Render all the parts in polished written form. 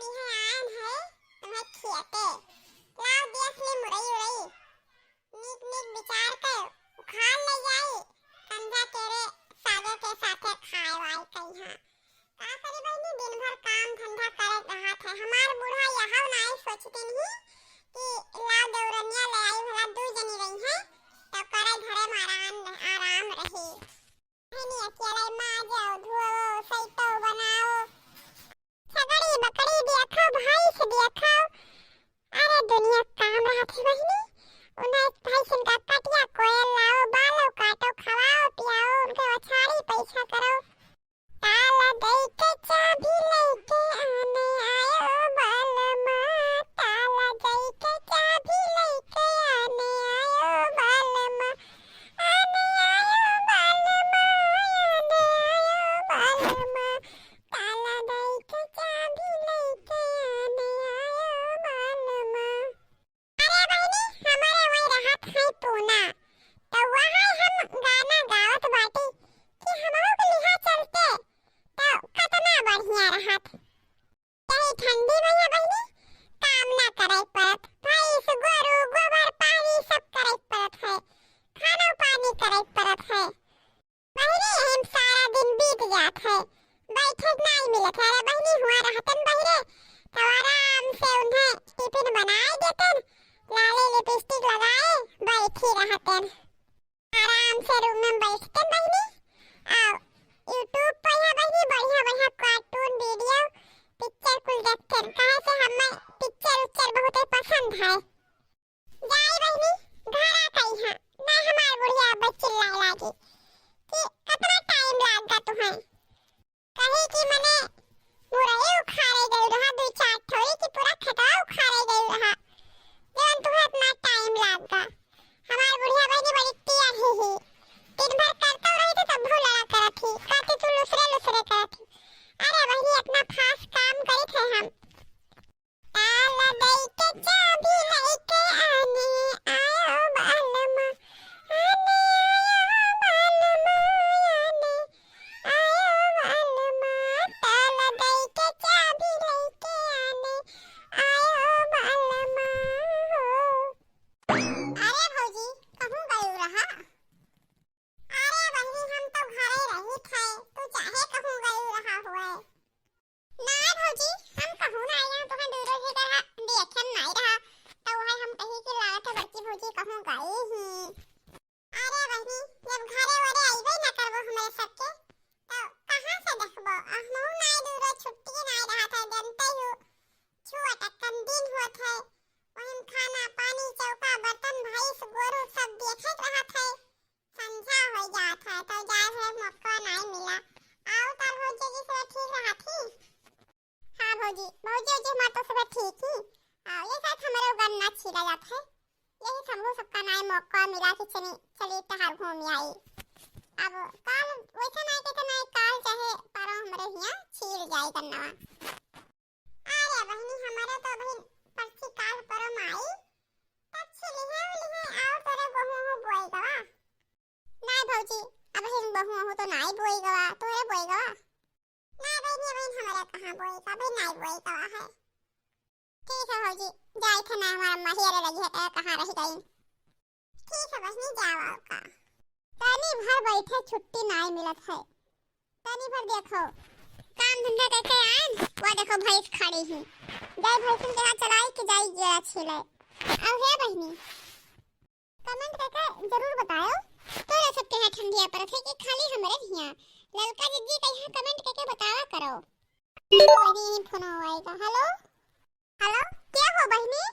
बिहाय आयन है तुम्हें खियाते लाओ देख ले मुरई उरई नीक नीक विचार कर उखाड़ ले जाई कंधा तेरे सागे के साथे खाए वाई कहिया का करी बहनी दिन भर काम धंधा करत रहत है हमार बूढ़ा यहां नहीं सोचते नहीं कि लाओ दौरनिया ले आई भला दू जनी रही है तो करे घरे में आराम रही नहीं अकेले मां जाओ धो सैतो बनाओ सगड़ी बकरी देखो भाई से देखो अरे दुनिया काम रहत है बहनी उन्हें भाई सिन का कटिया कोयल लाओ बालो काटो खवाओ पियाओ उनके वछाड़ी पैसा करो ताला दई के चाबी लेके आने आयो बालमा ताला दई के चाबी लेके आने आयो बालमा आने आयो बालमा आने आयो बालमा ताला दई के चाबी लेके आने आयो बालमा अरे बहनी हमारे वही रहत है पूना तो वहां हम गाना गावत बाटी कि हमहु के लिहा चलते तो कितना बढ़िया रहत यही ठंडी में है बहनी काम ना करे पड़त भैंस गोरू गोबर पानी सब करे पड़त है खाना पानी करे पड़त है बहनी हम सारा दिन बीत जात है बैठे नहीं मिलत है अरे बहनी हुआ रहतन बहरे तो आराम से उन्हें टिफिन बनाए देतन लाले लिपस्टिक लगाए बैठी रहतन आराम से रूम में बैठतन बहनी आओ यूट्यूब पर है बहनी बढ़िया बढ़िया कार्टून वीडियो पिक्चर कुल देखतन काहे से हमें पिक्चर उच्चर बहुत पसंद है जाई बहनी घर आ गई हां ना हमार बुढ़िया बच्ची लाई लागी कि कितना टाइम लागगा तुम्हें कहे कि मने मुरई उखाड़े गई रहा दो चार थोड़ी कि पूरा खतरा उखाड़े गई रहा जवन तुम्हें इतना टाइम लागगा हमार बुढ़िया बहनी बड़ी टियर ही दिन भर करता रही तो तब भूला करत थी कहती तू लुसरे करत थी अरे बहनी अपना खास काम करी थे हम ताला दई के चाबी लेके आने आयो बालमा आने आयो बालमा आने आयो बालमा ताला दई के चाबी लेके आने आयो बालमा अरे भौजी कहूं गई रहा अरे बहनी हम तो घरे रही थे तू चाहे कहूं गई रहा हुए ना भौजी हम कहूं ना आया तुम्हें दूर ही कहा देखन नहीं रहा तो है हम कहीं की लागत है बच्ची भौजी कहूं गई ही अरे बहनी जब घरे वरे आइबे ना करबो हमारे सबके तो कहां से देखबो हमहु नहीं दूर छुट्टी नहीं रहा था जानते हो छुआ टक्कन दिन होत है वहीं खाना पानी चौका बर्तन भैंस गोरू सब देखत रहत है संझा हो जात है तो जाए है मौका नहीं मिला आओ तार भौजी जी से ठीक रहा थी हां भौजी जी मां तो सब ठीक ही आओ ये साथ हमारे गन्ना छिला जात है यही समूह सबका नहीं मौका मिला कि चली तहार घूम आई अब काल वैसा नहीं के नहीं काल चाहे पारो हमारे हिया छील जाए गन्ना अरे बहनी हमारे तो बहन परसी काल परो माई तब छिली है आओ तोरे बहू हो बोई गवा नहीं भौजी अब हिन बहू हो तो नहीं बोई गवा तोरे बोई गवा नहीं बहनी हमारे कहां बोई का भाई नहीं बोई गवा है ठीक है भौजी जाई थे ना हमारा महिरे लगी है कहां रह गई ठीक है बहनी जाओ का तनी भर बैठे छुट्टी नहीं मिलत है तनी भर देखो काम धंधा करके आए वो देखो भैंस खड़ी है जाई भैंस के हाथ चलाई कि जाई गेरा छिले अब है बहनी कमेंट करके जरूर बताओ तो ये सब के है ठंडिया पर है कि खाली हमरे हिया ललका जी कहीं कमेंट करके बतावा करो बहनी फोन आएगा हेलो हेलो क्या हो बहनी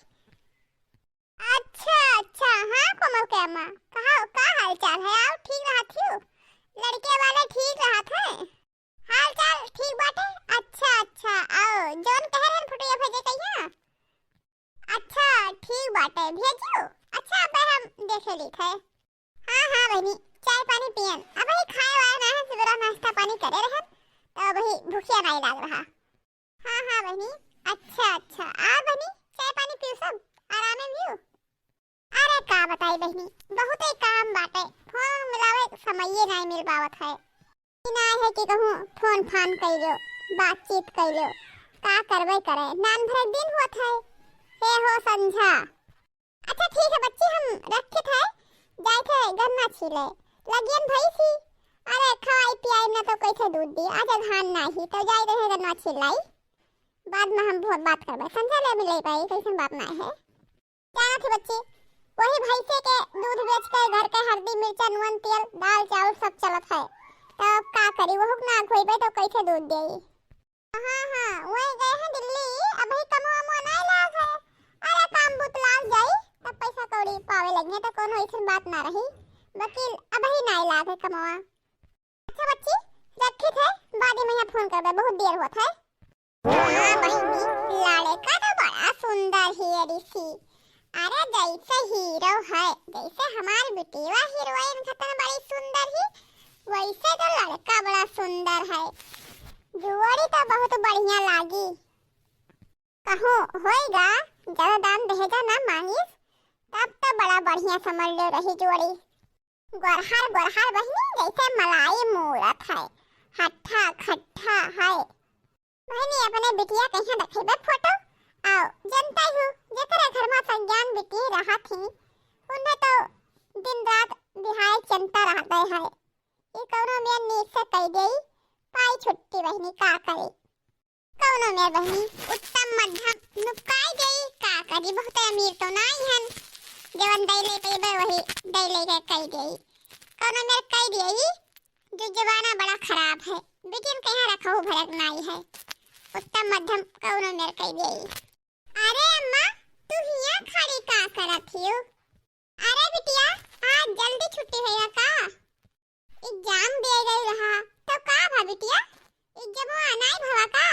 अच्छा हां कोमल के अम्मा कहा का हाल चाल है आओ ठीक रहा थी लड़के वाले ठीक रहा थे हाल चाल ठीक बाटे अच्छा आओ जोन कह रहे फुटिया भेजे कहिया अच्छा ठीक बाटे भेजो अच्छा अब हम देखे लिखे हां बहनी चाय पानी पियन अब ही खाए वाला ना है सुबह नाश्ता पानी करे रहे तो अब ही भूखिया नहीं लग रहा हां बहनी अच्छा आ बहनी चाय पानी पियो सब आराम में पियो अरे का बताई बहनी बहुत ही काम बाटे फोन मिलावे समय ही नहीं मिल पावत है ना है कि कहूं फोन फान कइलो बातचीत कइलो का करबे करे, नान भर दिन होत है, हे हो संझा। अच्छा ठीक है बच्ची, हम रखे थे, जाए थे गन्ना छीले, लगियन भई थी। अरे खाई पियाई ना तो कैसे दूध दी, आज धान नहीं तो जाए रहे गन्ना छिलाई, बाद में हम बहुत बात करबे, समझा ले मिले भाई कैसन बात ना है। जाना थी बच्ची, वही भैंसे के दूध बेच कर घर के हल्दी मिर्चा नून तेल दाल चावल सब चलत है, तो अब का करी, वो ना खोइबे तो कैसे दूध देई। हाँ वही गए हैं दिल्ली, अभी कमवा मो नहीं लाग है। अरे काम बुतलाल जाई तब पैसा कौड़ी पावे लगे तो कोनो ऐसी बात ना रही, वकील अभी नहीं लाग है कमवा। अच्छा बच्ची रखी थे, बाद में यहाँ फोन करबे, बहुत देर होत है। हाँ बहनी, लड़का तो बड़ा सुंदर है ऋषि, अरे जैसे हीरो है, जैसे हमारी बेटीवा हीरोइन खतन बड़ी सुंदर ही, वैसे तो लड़का बड़ा सुंदर है, जुआरी तो बहुत बढ़िया लागी। कहो होएगा, जब दाम दहेजा ना मांगिस तब तो बड़ा बढ़िया समझ ले रही जुआरी, गोरहार गोरहार बहनी जैसे मलाई मूरत है, हट्ठा खट्ठा है। बहनी अपने बिटिया कहीं रखेबे फोटो, आओ जनता हूँ जेकरा घर में संज्ञान बिटी रहा थी, उन्हें तो दिन रात बिहार चिंता रहते है, ये कौनो में नीच से कह गई पाई छुट्टी बहनी का करे, कौनो में बहनी उत्तम मध्यम नुकाई गई का करी, बहुत अमीर तो नहीं हन, जवन दैले पेबे वही दैले के कह गई, कौनो में कह गई जो जमाना बड़ा खराब है, बिटिन कहाँ रखा हो भरक नहीं है, उत्तम मध्यम कौनो में कह गई। अरे अम्मा तू हिया खड़ी का करत हियो? अरे बिटिया आज जल्दी छुट्टी है का? एग्जाम दे गई रहा तो का भा बिटिया, एग्जाम आना ही भवा का?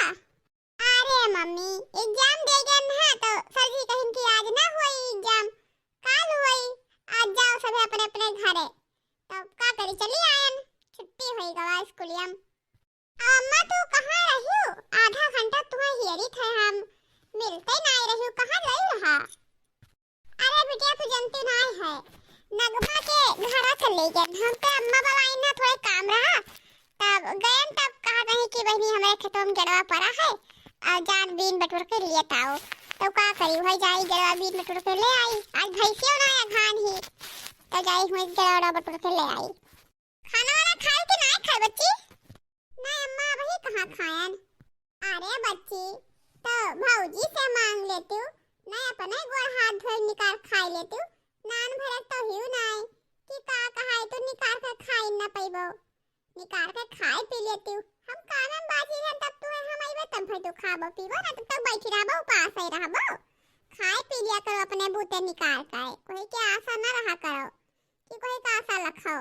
अरे मम्मी एग्जाम दे गए ना तो सर जी कहिन कि आज ना हुई एग्जाम, काल हुई, आज जाओ सब अपने अपने घरे, तब का करी चली आयन, छुट्टी हुई गवा स्कूलियम। अम्मा तू कहाँ रही हो, आधा घंटा तुम्हें हियरी थे हम, मिलते नहीं रही हो, कहाँ गई रहा? अरे बिटिया तू जानती नहीं है, नगमा के घर चले गए हम पे, अम्मा बाबा इन्हें थोड़े काम रहा, तब गए तब कहा नहीं कि बहनी हमारे खेतों में गड़वा पड़ा है और जान बीन बटोर के लिए ताओ, तो का करी भाई जाई गड़वा बीन बटोर के ले आई, आज भैंसियों ना या घान ही, तो जाई हुई गड़वा बटोर के ले आई। खाना वाला खाए कि नहीं खाए बच्ची? नहीं अम्मा वही कहाँ खायन। अरे बच्ची तो भौजी से मांग लेती हूँ, नहीं अपने गोड़ हाथ धोए निकाल खा लेती हूँ, नान भरक तो हिउ नहीं कि का कहाई तो निकाल कर खाई ना पैबो, निकाल कर खाए पी लेती हूँ, हम कानन बाजी हैं तब तू हम आइबे तब फिर तू खाबो पीबो ना, तब तक बैठी रहबो उपास ही रहबो, खाए पी लिया करो अपने बूते निकाल कर, कोई के आशा ना रहा करो कि कोई का आशा रखो।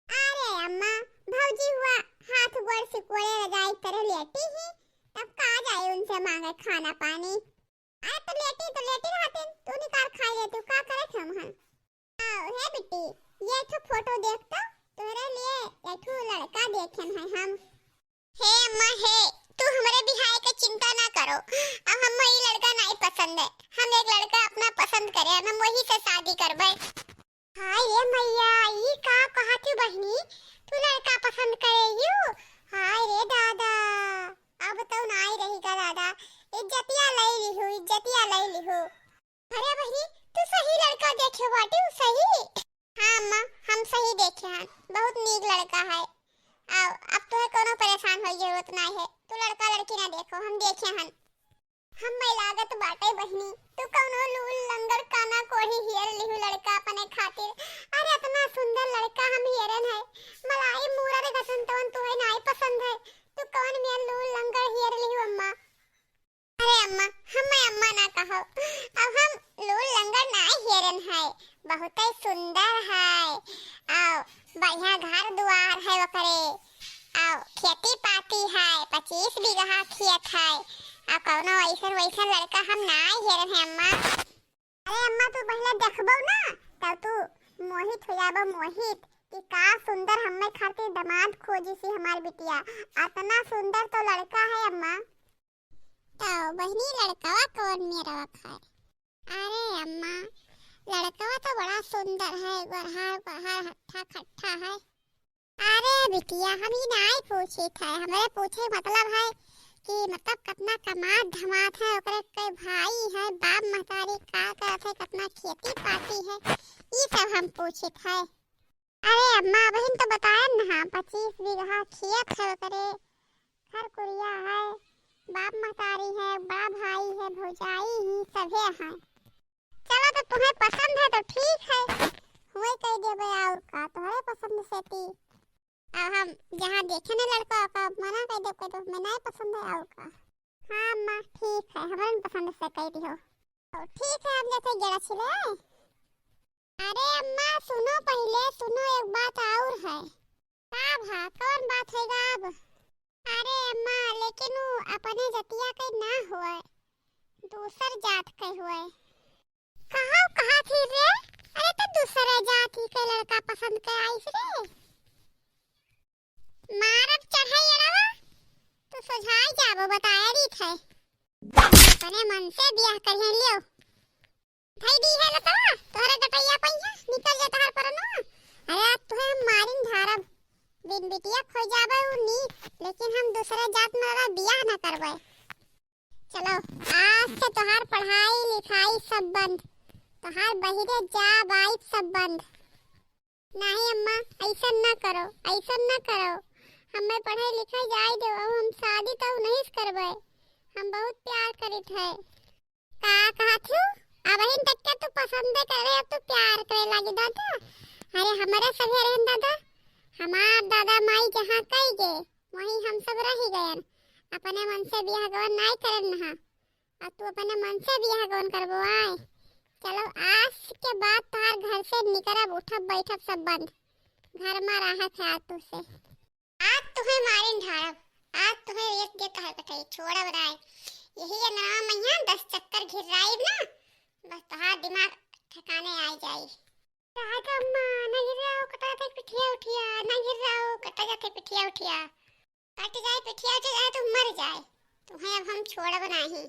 अरे अम्मा भौजी हुआ हाथ गोड़ सिकोड़े रजाई तरह लेटी ही, तब का जाए उनसे मांगे खाना पानी, अरे तो लेटी रहते, तू निकाल खा ले, तू का करे हम हन। आओ हे बेटी ये तो फोटो देख तो तोरे लिए एक लड़का देखे हैं हम। हे अम्मा हे, तू हमारे बिहार की चिंता ना करो, अब हम ये लड़का नहीं पसंद है, हम एक लड़का अपना पसंद करे, हम वही से शादी करबे। हाय ये मैया ये का कहती बहनी, तू लड़का पसंद करेगी? हाय रे दादा, अब तो नहीं रहेगा दादा, इज्जतिया ले लिहो। अरे बहनी तू सही लड़का देखे बाटी सही? हाँ अम्मा हम सही देखे हैं, बहुत नीक लड़का है, आओ अब तो कोनो परेशान होई जरूरत नहीं है, तू लड़का लड़की ना देखो, हम देखे हैं, हम में लागत बाटे बहनी, तू कोनो लूल लंगर काना कोही हियर लिहु लड़का अपने खातिर, अरे इतना सुंदर लड़का हम हियरन है, मलाई मूरा रे गसन तवन तुहे नहीं पसंद है, तू कौन में लूल लंगर हियर लिहु अम्मा? अरे अम्मा हमें अम्मा ना कहो, अब हम लूल लंगर ना हियरन है, बहुत ही सुंदर है, आओ बढ़िया घर दुआर है वकरे, आओ खेती पाती है, 25 बीघा खेत है, अब कौनो वैसन लड़का हम ना हियरन है अम्मा। अरे अम्मा तू पहले देखबो ना तब तू मोहित हो जाबो, मोहित कि का सुंदर हमें खातिर दामाद खोजी सी हमार बिटिया, इतना सुंदर तो लड़का है अम्मा। तो बहनी लड़कावा कौन मेरा है? अरे अम्मा लड़कावा तो बड़ा सुंदर है, गोरहार गोरहार हट्ठा खट्ठा है। अरे बिटिया हम ही नहीं पूछे थे, हमें पूछे मतलब है कि मतलब कितना कमात धमात है, ओकरे कई भाई है, बाप महतारी का करत है, कितना खेती पाती है, ये सब हम पूछित है। अरे अम्मा बहन तो बताया ना, 25 बीघा खेत है ओकरे, घर कुरिया है, बाप महतारी है, बड़ा भाई है, भौजाई ही सभे है। चलो तो तुम्हें पसंद है तो ठीक है, हुए कह देबे और का तोहरे पसंद से ती। अब हम जहाँ देखे ना लड़का का मना कर दे तो मैं नहीं पसंद है और का। हाँ अम्मा ठीक है, हमारे पसंद से कह दियो तो ठीक है। हम जैसे जरा छिले। अरे अम्मा सुनो, पहले सुनो, एक बात और है। का भा कौन बात है गाब? अरे अम्मा लेकिन वो अपने जतिया के ना हुए, दूसर जात के हुए। कहा थी रे? अरे तो दूसरे जाति के लड़का पसंद के आई रे। मारब चढ़ाई अड़वा तो सुझाई जाबो बताया री थे, अपने मन से ब्याह करिए लियो। थई दी है लतवा तोहरे गटैया पहिया निकल जाता हर परनो। अरे तुहे हम मारिन धारब, बिन बिटिया खो जाबे उ नी, लेकिन हम दूसरे जात में वाला ब्याह ना करबे। चलो आज से तोहार पढ़ाई लिखाई सब बंद, तोहार बहिरे जा बाई सब बंद। नहीं अम्मा ऐसा ना करो, ऐसा ना करो, हमें पढ़ाई लिखाई जाए दो, हम शादी तो नहीं करबे, हम बहुत प्यार करित है। का कहा थू अब इन तक के तू पसंद करे, अब तू प्यार करे लगी दादा। अरे हमारे सभी रहन दादा, हमार दादा माई जहाँ कही गए वहीं हम सब रह गए, अपने मन से ब्याह गवन नहीं करन ना, अब तू अपने मन से ब्याह गवन करबो आए। चलो आज के बाद तार घर से निकलब उठब बैठब सब बंद, घर में राहत है तू से। आज तुम्हें मारिन ढाड़ब, आज तुम्हें एक दे कह कटई छोड़ा बनाए, यही अंगना मैया 10 चक्कर घिर राई ना, बस तोहार दिमाग ठिकाने आ जाई। रात अम्मा ना गिर रहा कटा जाते पिठिया उठिया, ना गिर रहा कटा जाते पिठिया उठिया, कट जाए पिठिया उठ जाए तो मर जाए, तुम्हें अब हम छोड़ बनाही।